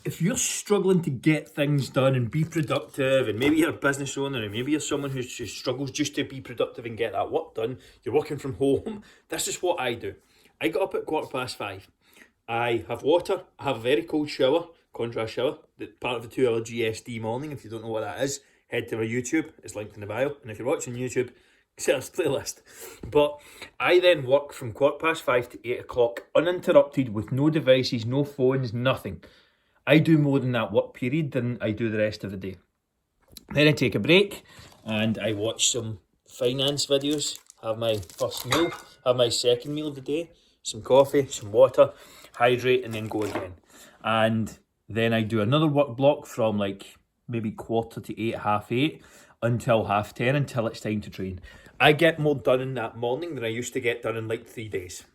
if you're struggling to get things done and be productive, and maybe you're a business owner, and maybe you're someone who struggles just to be productive and get that work done, you're working from home, this is what I do. I get up at 5:15. I have water, I have a very cold shower, contrast shower, part of the 2-hour GSD morning. If you don't know what that is, head to my YouTube, it's linked in the bio, and if you're watching YouTube, search playlist. But I then work from 5:15 to 8 o'clock, uninterrupted, with no devices, no phones, nothing. I do more in that work period than I do the rest of the day. Then I take a break and I watch some finance videos, have my first meal, have my second meal of the day, some coffee, some water, hydrate, and then go again. And then I do another work block from like maybe 7:45, 8:30 until 10:30, until it's time to train. I get more done in that morning than I used to get done in like 3 days.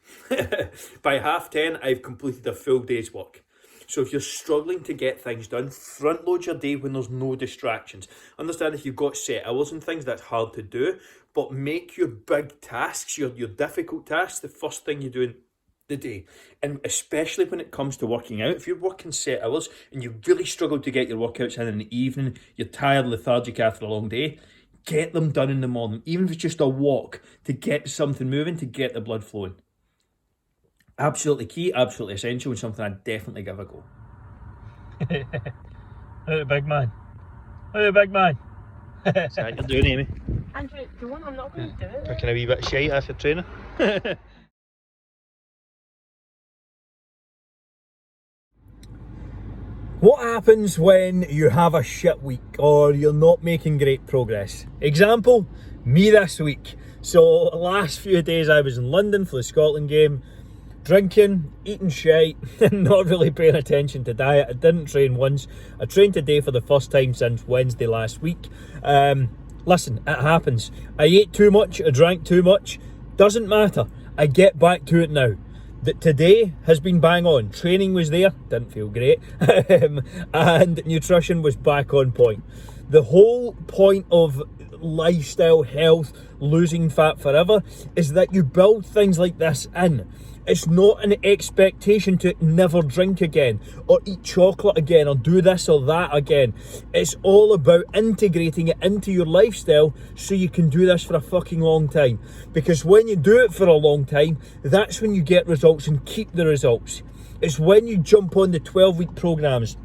By 10:30, I've completed a full day's work. So if you're struggling to get things done, front load your day when there's no distractions. Understand if you've got set hours and things, that's hard to do, but make your big tasks, your difficult tasks, the first thing you do in the day. And especially when it comes to working out, if you're working set hours and you really struggle to get your workouts in the evening, you're tired, lethargic after a long day, get them done in the morning, even if it's just a walk, to get something moving, to get the blood flowing. Absolutely key, absolutely essential, and something I'd definitely give a go. How's big man? How's big man? What's that you're doing, Amy? Andrew, do you want? I'm not going to do it. Picking a wee bit of shite after training. What happens when you have a shit week or you're not making great progress? Example, me this week. So last few days I was in London for the Scotland game, drinking, eating shite, and not really paying attention to diet. I didn't train once. I trained today for the first time since Wednesday last week. Listen, it happens. I ate too much, I drank too much. Doesn't matter. I get back to it now. That today has been bang on. Training was there, didn't feel great, and nutrition was back on point. The whole point of lifestyle, health, losing fat forever is that you build things like this in. It's not an expectation to never drink again or eat chocolate again or do this or that again. It's all about integrating it into your lifestyle so you can do this for a fucking long time. Because when you do it for a long time, that's when you get results and keep the results. It's when you jump on the 12-week programs,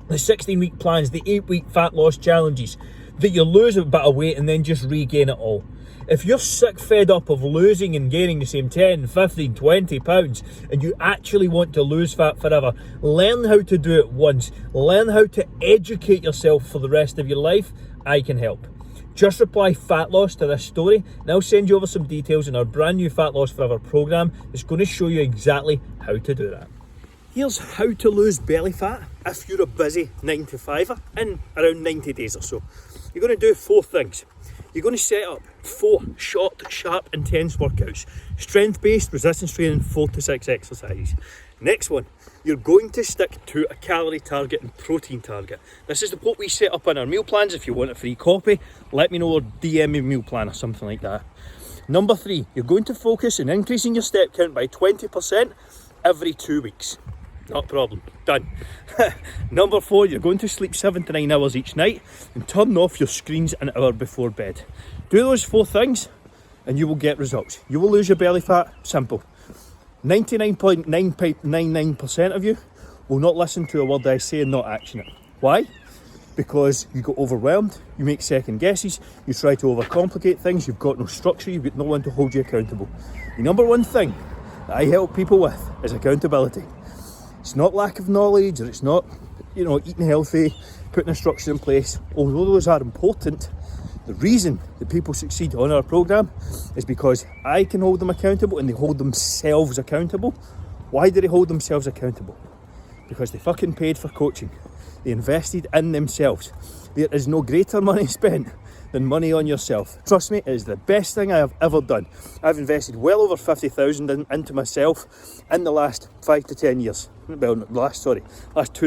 the 16-week plans, the 8-week fat loss challenges, that you lose a bit of weight and then just regain it all. If you're sick fed up of losing and gaining the same 10, 15, 20 pounds and you actually want to lose fat forever, learn how to do it once. Learn how to educate yourself for the rest of your life. I can help. Just reply fat loss to this story and I'll send you over some details in our brand new Fat Loss Forever program that's going to show you exactly how to do that. Here's how to lose belly fat if you're a busy 9-to-5er in around 90 days or so. You're going to do 4 things. You're going to set up 4 short, sharp, intense workouts. Strength-based resistance training, 4 to 6 exercises. Next one, you're going to stick to a calorie target and protein target. This is what we set up in our meal plans. If you want a free copy, let me know or DM me meal plan or something like that. Number 3, you're going to focus on increasing your step count by 20% every 2 weeks. Not a problem. Done. Number 4, you're going to sleep 7 to 9 hours each night and turn off your screens an hour before bed. Do those 4 things and you will get results. You will lose your belly fat. Simple. 99.999% of you will not listen to a word I say and not action it. Why? Because you get overwhelmed, you make second guesses, you try to overcomplicate things, you've got no structure, you've got no one to hold you accountable. The number 1 thing that I help people with is accountability. It's not lack of knowledge, or it's not, eating healthy, putting a structure in place. Although those are important, the reason that people succeed on our program is because I can hold them accountable and they hold themselves accountable. Why do they hold themselves accountable? Because they fucking paid for coaching. They invested in themselves. There is no greater money spent than money on yourself. Trust me, it is the best thing I have ever done. I've invested well over 50,000 into myself in the last 5 to 10 years. Well, last 2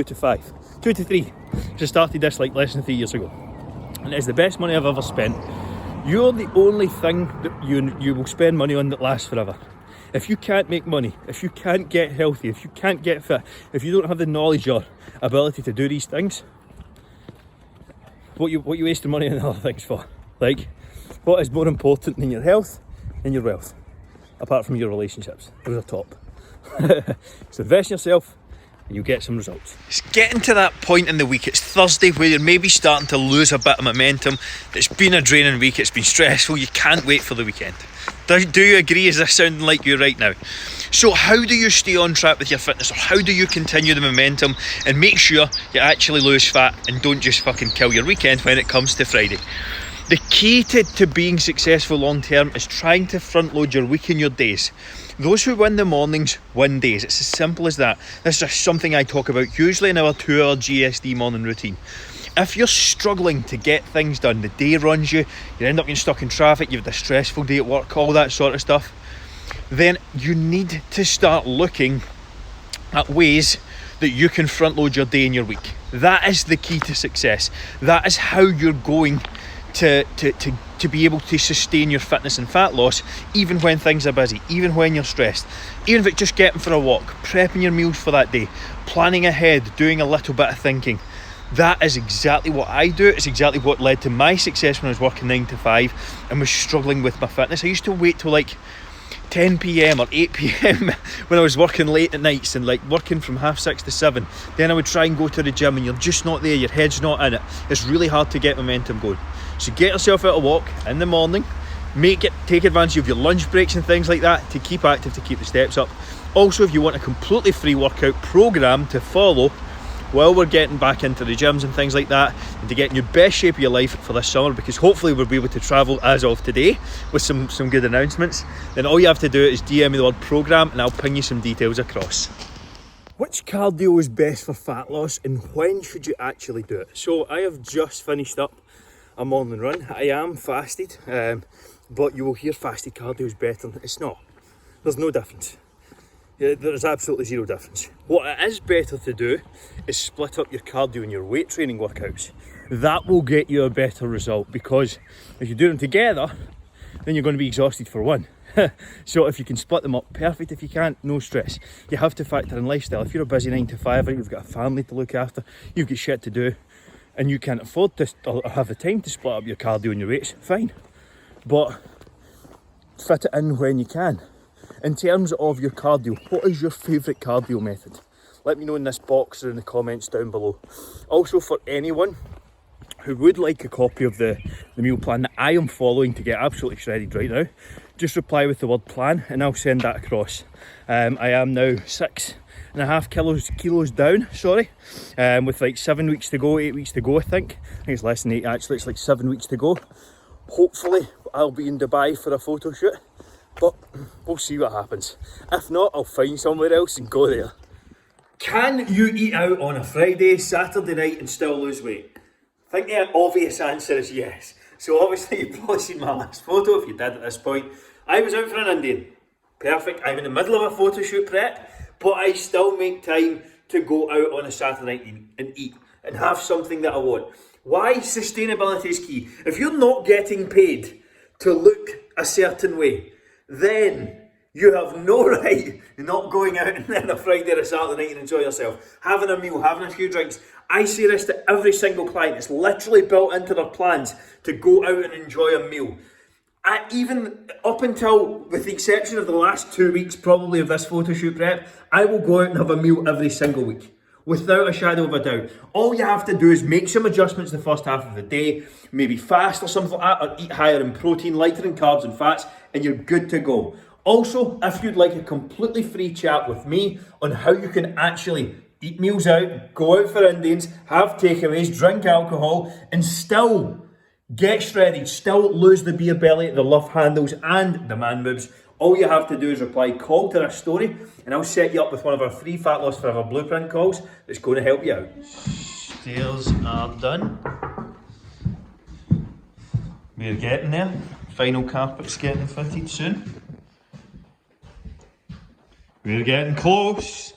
to 5. 2 to 3. Just started this like less than 3 years ago. And it's the best money I've ever spent. You're the only thing that you will spend money on that lasts forever. If you can't make money, if you can't get healthy, if you can't get fit, if you don't have the knowledge or ability to do these things, what you wasting money on other things for? Like, what is more important than your health and your wealth? Apart from your relationships, those are top. So invest in yourself and you'll get some results. It's getting to that point in the week, it's Thursday, where you're maybe starting to lose a bit of momentum. It's been a draining week, it's been stressful, you can't wait for the weekend. Do you agree? Is this sounding like you right now? So how do you stay on track with your fitness, or how do you continue the momentum and make sure you actually lose fat and don't just fucking kill your weekend when it comes to Friday? The key to being successful long term is trying to front load your week and your days. Those who win the mornings win days. It's as simple as that. This is just something I talk about usually in our 2-hour GSD morning routine. If you're struggling to get things done, the day runs you, you end up getting stuck in traffic, you've had a stressful day at work, all that sort of stuff, then you need to start looking at ways that you can front load your day and your week. That is the key to success. That is how you're going to be able to sustain your fitness and fat loss, even when things are busy, even when you're stressed, even if it's just getting for a walk, prepping your meals for that day, planning ahead, doing a little bit of thinking. That is exactly what I do. It's exactly what led to my success when I was working 9 to 5 and was struggling with my fitness. I used to wait till like 10 p.m. or 8 p.m. when I was working late at nights and like working from 6:30 to 7. Then I would try and go to the gym and you're just not there, your head's not in it. It's really hard to get momentum going. So get yourself out a walk in the morning, take advantage of your lunch breaks and things like that to keep active, to keep the steps up. Also, if you want a completely free workout program to follow while we're getting back into the gyms and things like that, and to get in your best shape of your life for this summer, because hopefully we'll be able to travel as of today with some good announcements, then all you have to do is DM me the word program and I'll ping you some details across. Which cardio is best for fat loss and when should you actually do it? So I have just finished up a morning run. I am fasted, but you will hear fasted cardio is better. It's not. There's no difference. Yeah, there's absolutely zero difference. What it is better to do is split up your cardio and your weight training workouts. That will get you a better result, because if you do them together, then you're going to be exhausted for one. So if you can split them up, perfect. If you can't, no stress. You have to factor in lifestyle. If you're a busy 9 to 5, you've got a family to look after, you've got shit to do, and you can't afford to or have the time to split up your cardio and your weights, fine. But fit it in when you can. In terms of your cardio, what is your favourite cardio method? Let me know in this box or in the comments down below. Also, for anyone who would like a copy of the meal plan that I am following to get absolutely shredded right now, just reply with the word plan and I'll send that across. I am now 6.5 kilos down, with like 7 weeks to go, 8 weeks to go, I think it's less than 8 actually, it's like 7 weeks to go. Hopefully I'll be in Dubai for a photo shoot, but we'll see what happens. If not, I'll find somewhere else and go there. Can you eat out on a Friday, Saturday night and still lose weight? I think the obvious answer is yes. So obviously you've probably seen my last photo if you did at this point. I was out for an Indian. Perfect, I'm in the middle of a photo shoot prep, but I still make time to go out on a Saturday night and eat and have something that I want. Why? Sustainability is key. If you're not getting paid to look a certain way, then you have no right not going out on a Friday or a Saturday night and enjoy yourself. Having a meal, having a few drinks. I say this to every single client. It's literally built into their plans to go out and enjoy a meal. Even up until, with the exception of the last 2 weeks probably of this photo shoot prep, I will go out and have a meal every single week. Without a shadow of a doubt. All you have to do is make some adjustments the first half of the day, maybe fast or something like that, or eat higher in protein, lighter in carbs and fats, and you're good to go. Also, if you'd like a completely free chat with me on how you can actually eat meals out, go out for Indians, have takeaways, drink alcohol, and still get shredded, still lose the beer belly, the love handles, and the man boobs, all you have to do is reply call to this story, and I'll set you up with one of our free Fat Loss Forever blueprint calls that's going to help you out. Stairs are done. We're getting there. Final carpet's getting fitted soon. We're getting close.